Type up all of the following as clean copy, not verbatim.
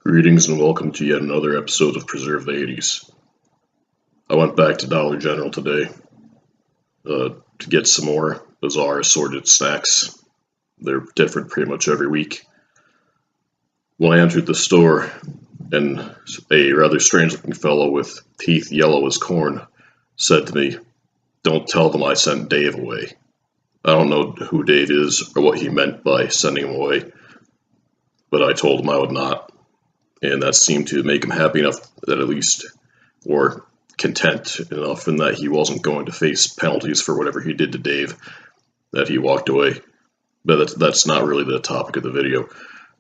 Greetings and welcome to yet another episode of Preserve the 80s. I went back to Dollar General today to get some more bizarre assorted snacks. They're different pretty much every week. When I entered the store, and a rather strange looking fellow with teeth yellow as corn said to me, "Don't tell them I sent Dave away." I don't know who Dave is or what he meant by sending him away, but I told him I would not. And that seemed to make him happy enough that at least, or content enough in that he wasn't going to face penalties for whatever he did to Dave, that he walked away. But that's not really the topic of the video.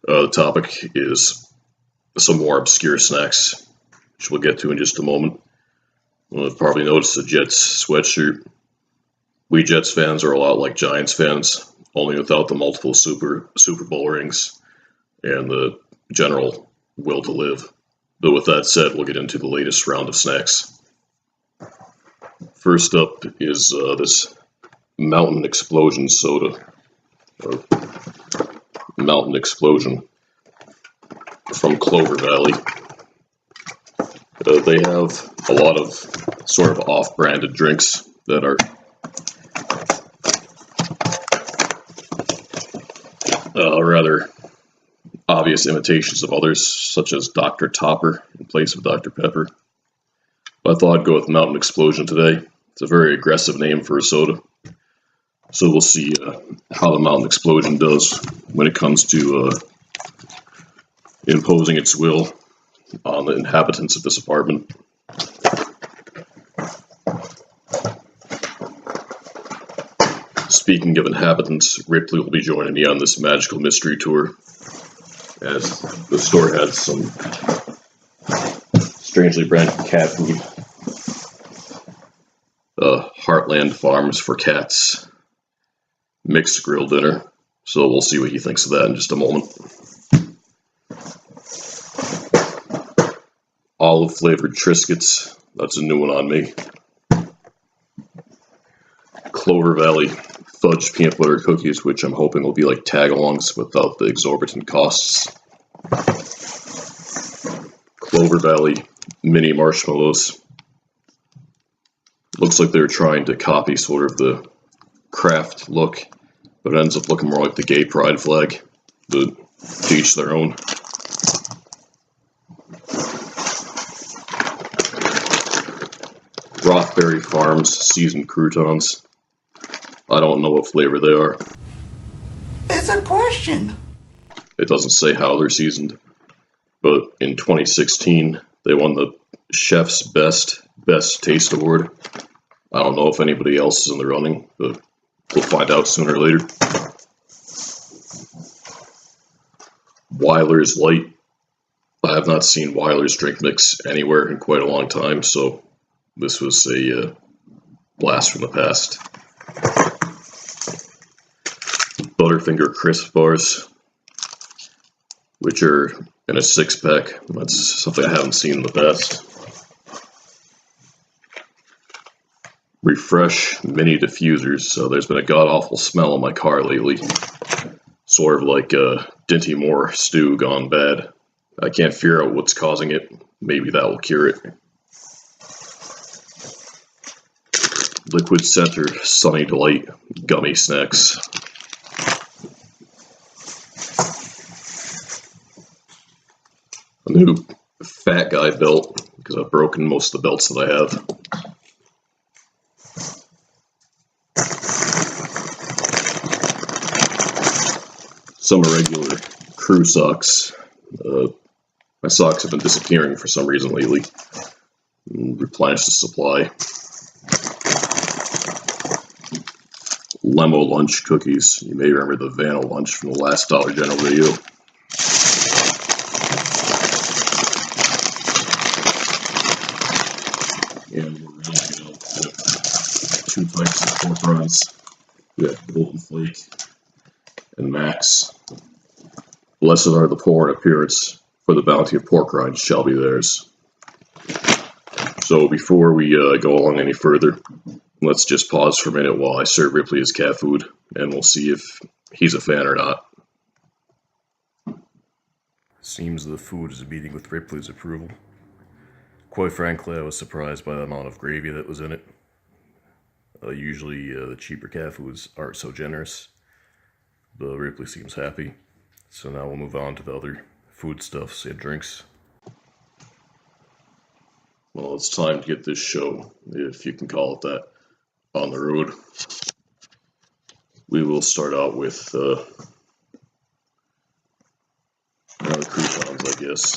The topic is some more obscure snacks, which we'll get to in just a moment. You've probably noticed the Jets sweatshirt. We Jets fans are a lot like Giants fans, only without the multiple Super Bowl rings and the general will to live. But with that said, we'll get into the latest round of snacks. First up is this Mountain Explosion soda, or Mountain Explosion from Clover Valley. They have a lot of sort of off-branded drinks that are rather obvious imitations of others, such as Dr. Topper in place of Dr. Pepper. But I thought I'd go with Mountain Explosion today. It's a very aggressive name for a soda. So we'll see how the Mountain Explosion does when it comes to imposing its will on the inhabitants of this apartment. Speaking of inhabitants, Ripley will be joining me on this magical mystery tour, as the store has some strangely branded cat food. Heartland Farms for Cats mixed grill dinner. So we'll see what he thinks of that in just a moment. Olive flavored Triscuits. That's a new one on me. Clover Valley fudge peanut butter cookies, which I'm hoping will be like tag-alongs without the exorbitant costs. Clover Valley mini marshmallows. Looks like they're trying to copy sort of the Kraft look, but it ends up looking more like the gay pride flag. But to each their own. Rothberry Farms seasoned croutons. I don't know what flavor they are. It's a question. It doesn't say how they're seasoned. But in 2016, they won the Chef's Best Taste Award. I don't know if anybody else is in the running, but we'll find out sooner or later. Weiler's Light. I have not seen Weiler's drink mix anywhere in quite a long time, so this was a blast from the past. Butterfinger Crisp Bars, which are in a 6-pack. That's something I haven't seen in the past. Refresh Mini Diffusers. So there's been a god-awful smell in my car lately. Sort of like Dinty Moore stew gone bad. I can't figure out what's causing it. Maybe that will cure it. Liquid Center Sunny Delight Gummy Snacks. A new fat guy belt, because I've broken most of the belts that I have. Some irregular crew socks. My socks have been disappearing for some reason lately. Replenish the supply. Lemo Lunch cookies. You may remember the Vanna Lunch from the last Dollar General video. And we're rounding out with 2 types of pork rinds. We have Golden Flake and Max. Blessed are the poor in appearance, for the bounty of pork rinds shall be theirs. So before we go along any further, let's just pause for a minute while I serve Ripley his cat food, and we'll see if he's a fan or not. Seems the food is meeting with Ripley's approval. Quite frankly, I was surprised by the amount of gravy that was in it. Usually the cheaper cat foods aren't so generous, but Ripley seems happy. So now we'll move on to the other foodstuffs and drinks. Well, it's time to get this show, if you can call it that, on the road. We will start out with the croutons, I guess.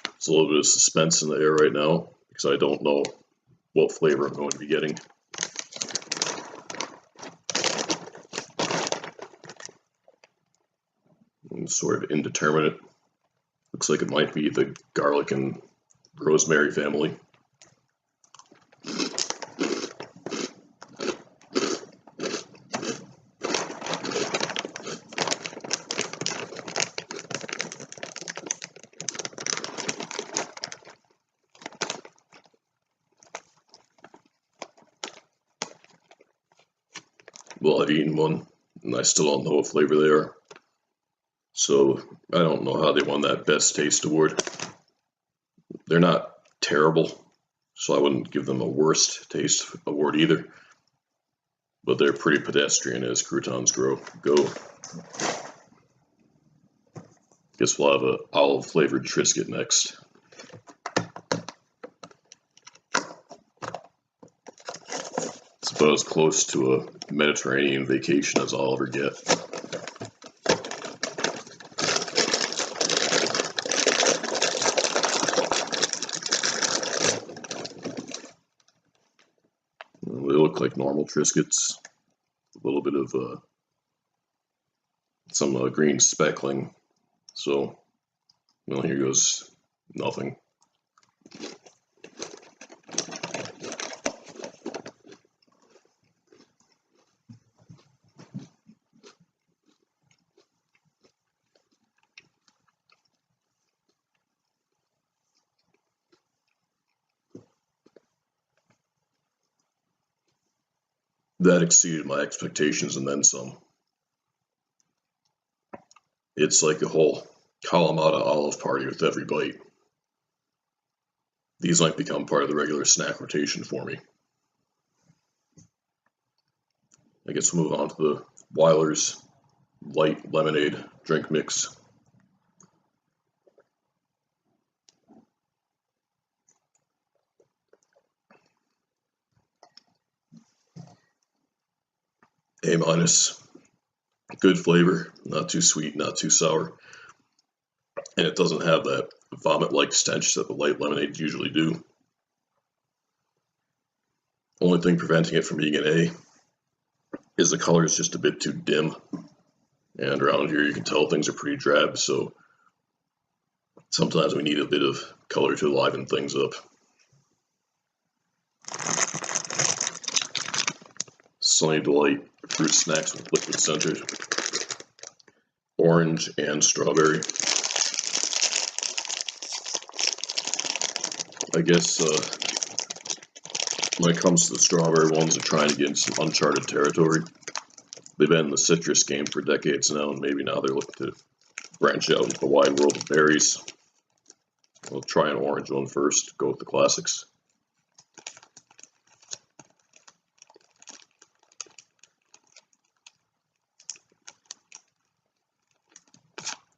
There's a little bit of suspense in the air right now because I don't know what flavor I'm going to be getting. I'm sort of indeterminate. Looks like it might be the garlic and rosemary family. Well, I've eaten one, and I still don't know what flavor they are. So I don't know how they won that Best Taste Award. They're not terrible, so I wouldn't give them a Worst Taste Award either. But they're pretty pedestrian as croutons go. Guess we'll have an olive-flavored Triscuit next. It's about as close to a Mediterranean vacation as I'll ever get. They look like normal Triscuits. A little bit of some green speckling. So, well, here goes nothing. That exceeded my expectations and then some. It's like a whole Kalamata olive party with every bite. These might become part of the regular snack rotation for me. I guess we'll move on to the Weiler's light lemonade drink mix. A-. Good flavor, not too sweet, not too sour. And it doesn't have that vomit-like stench that the light lemonades usually do. Only thing preventing it from being an A is the color is just a bit too dim. And around here you can tell things are pretty drab, so sometimes we need a bit of color to liven things up. Sunny Delight fruit snacks with liquid center. Orange and strawberry. I guess when it comes to the strawberry ones, they're trying to get into some uncharted territory. They've been in the citrus game for decades now, and maybe now they're looking to branch out into the wide world of berries. We'll try an orange one first, go with the classics.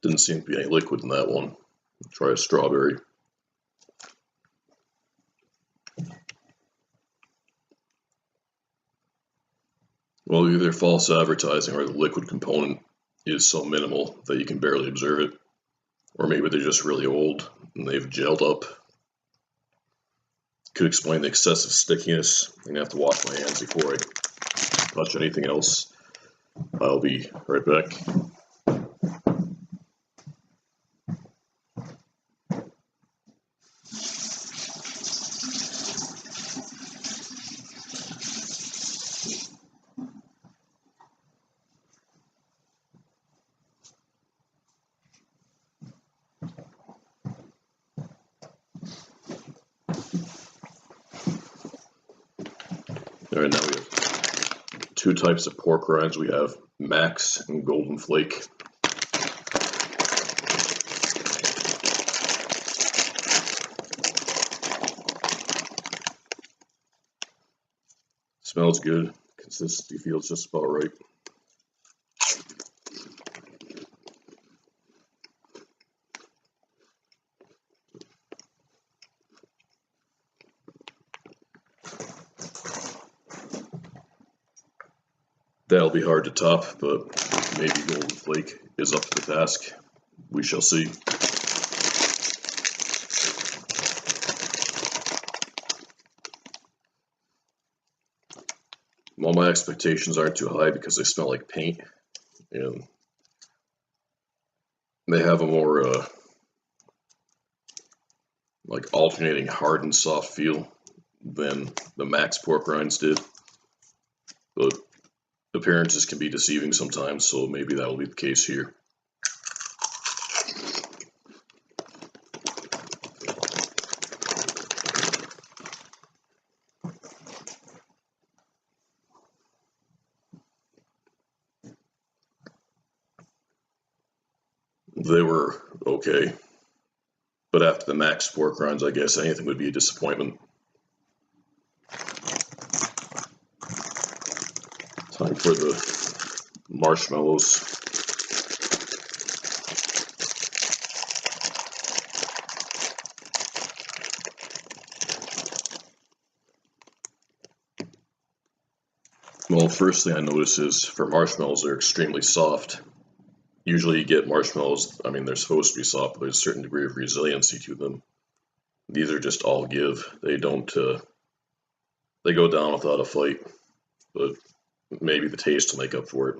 Didn't seem to be any liquid in that one. Try a strawberry. Well, either false advertising or the liquid component is so minimal that you can barely observe it. Or maybe they're just really old and they've gelled up. Could explain the excessive stickiness. I'm going to have to wash my hands before I touch anything else. I'll be right back. All right, now we have two types of pork rinds. We have Max and Golden Flake. Smells good. Consistency feels just about right. That'll be hard to top, but maybe Golden Flake is up to the task. We shall see. Well, my expectations aren't too high because they smell like paint, and they have a more like alternating hard and soft feel than the Max pork rinds did. But appearances can be deceiving sometimes, so maybe that will be the case here. They were okay, but after the Max pork rinds, I guess anything would be a disappointment. Time for the marshmallows. Well, first thing I notice is for marshmallows, they're extremely soft. Usually you get marshmallows, I mean, they're supposed to be soft, but there's a certain degree of resiliency to them. These are just all give. They don't, they go down without a fight, but maybe the taste will make up for it.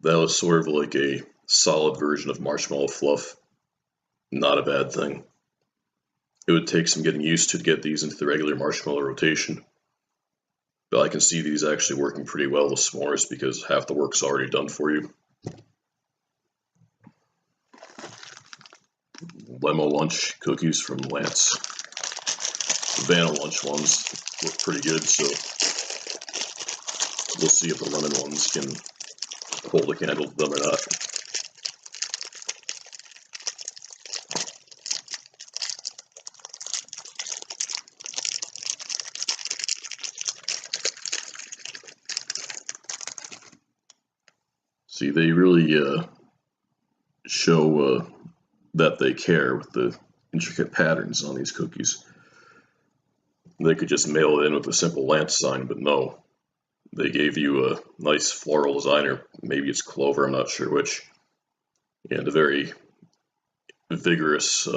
That was sort of like a solid version of marshmallow fluff. Not a bad thing. It would take some getting used to get these into the regular marshmallow rotation. But I can see these actually working pretty well with s'mores because half the work's already done for you. Lemo Lunch cookies from Lance. The Vanna Lunch ones look pretty good, so we'll see if the lemon ones can hold a candle to them or not. See, they really show that they care with the intricate patterns on these cookies. They could just mail it in with a simple Lance sign, but no. They gave you a nice floral design, or maybe it's Clover, I'm not sure which, and a very vigorous,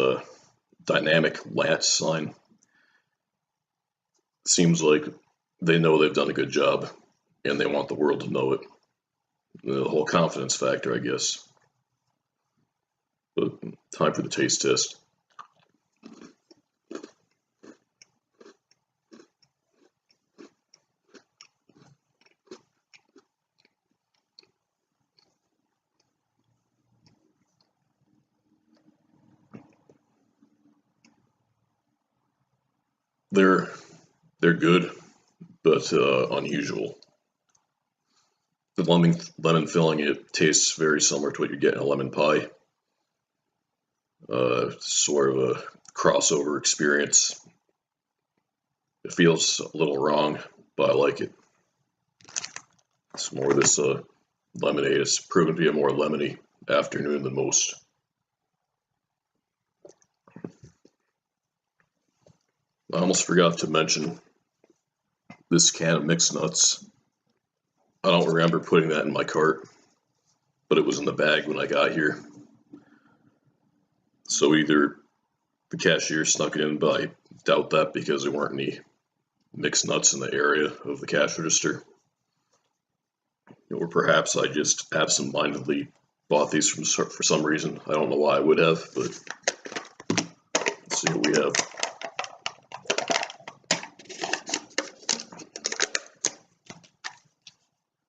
dynamic Lance sign. Seems like they know they've done a good job, and they want the world to know it. The whole confidence factor, I guess. But time for the taste test. They're good, but unusual. The lemon filling, it tastes very similar to what you get in a lemon pie. Sort of a crossover experience. It feels a little wrong, but I like it. It's more this lemonade. It's proven to be a more lemony afternoon than most. I almost forgot to mention this can of mixed nuts. I don't remember putting that in my cart, but it was in the bag when I got here. So either the cashier snuck it in, but I doubt that because there weren't any mixed nuts in the area of the cash register. Or perhaps I just absentmindedly bought these for some reason. I don't know why I would have, but let's see what we have.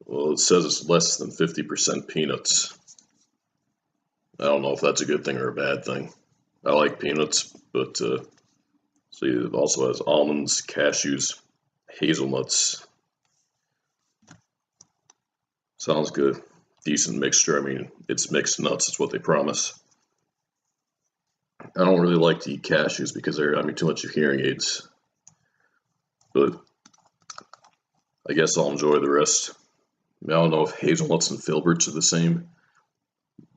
Well, it says it's less than 50% peanuts. I don't know if that's a good thing or a bad thing. I like peanuts, but see, it also has almonds, cashews, hazelnuts. Sounds good. Decent mixture. I mean, it's mixed nuts. It's what they promise. I don't really like to eat cashews because they're, too much of hearing aids. But I guess I'll enjoy the rest. I don't know if hazelnuts and filberts are the same.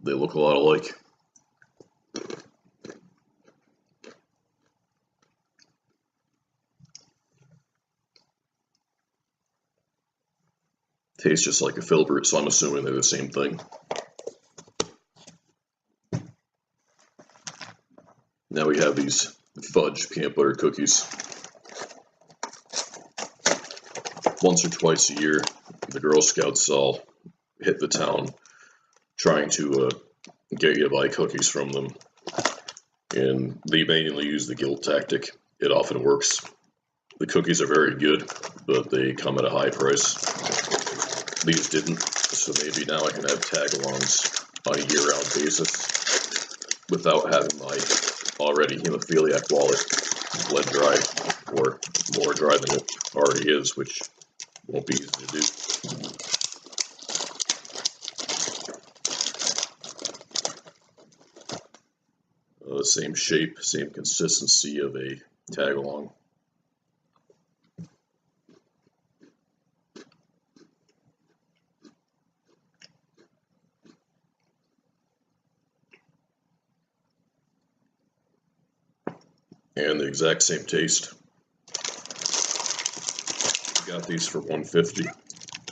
They look a lot alike. Tastes just like a filbert, so I'm assuming they're the same thing. Now we have these fudge peanut butter cookies. Once or twice a year, the Girl Scouts all hit the town trying to get you to buy cookies from them. And they mainly use the guilt tactic. It often works. The cookies are very good, but they come at a high price. These didn't, so maybe now I can have tag-alongs on a year-round basis without having my already hemophiliac wallet bled dry, or more dry than it already is, which won't be easy to do. Same shape, same consistency of a tag-along. And the exact same taste. Got these for $1.50.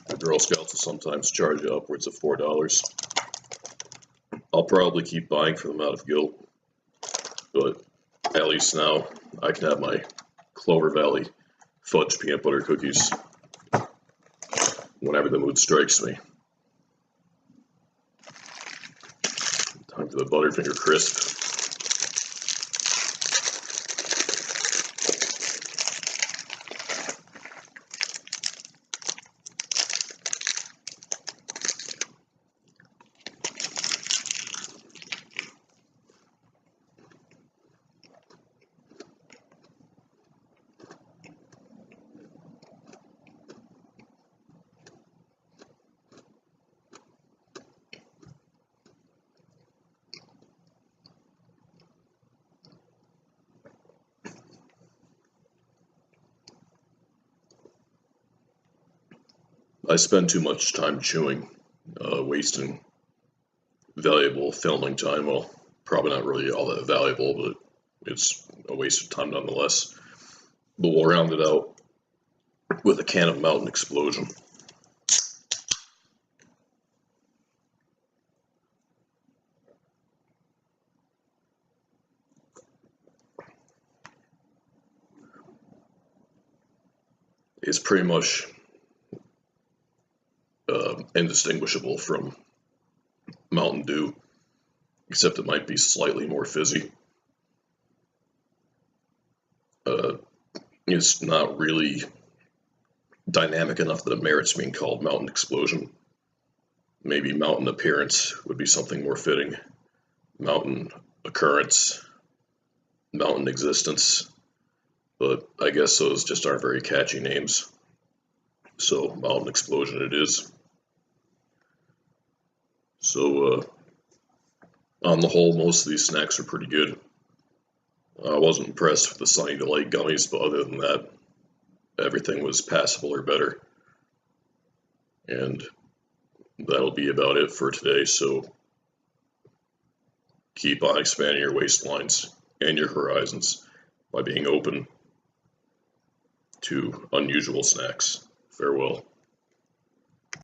The Girl Scouts will sometimes charge you upwards of $4. I'll probably keep buying for them out of guilt, but at least now I can have my Clover Valley fudge peanut butter cookies whenever the mood strikes me. Time for the Butterfinger Crisp. I spend too much time chewing, wasting valuable filming time. Well, probably not really all that valuable, but it's a waste of time nonetheless. But we'll round it out with a can of Mountain Explosion. It's pretty much indistinguishable from Mountain Dew, except it might be slightly more fizzy. It's not really dynamic enough that it merits being called Mountain Explosion. Maybe Mountain Appearance would be something more fitting. Mountain Occurrence, Mountain Existence, but I guess those just aren't very catchy names. So Mountain Explosion it is. So on the whole, most of these snacks are pretty good. I wasn't impressed with the Sunny Delight gummies, but other than that, everything was passable or better. And that'll be about it for today, so keep on expanding your waistlines and your horizons by being open to unusual snacks. Farewell.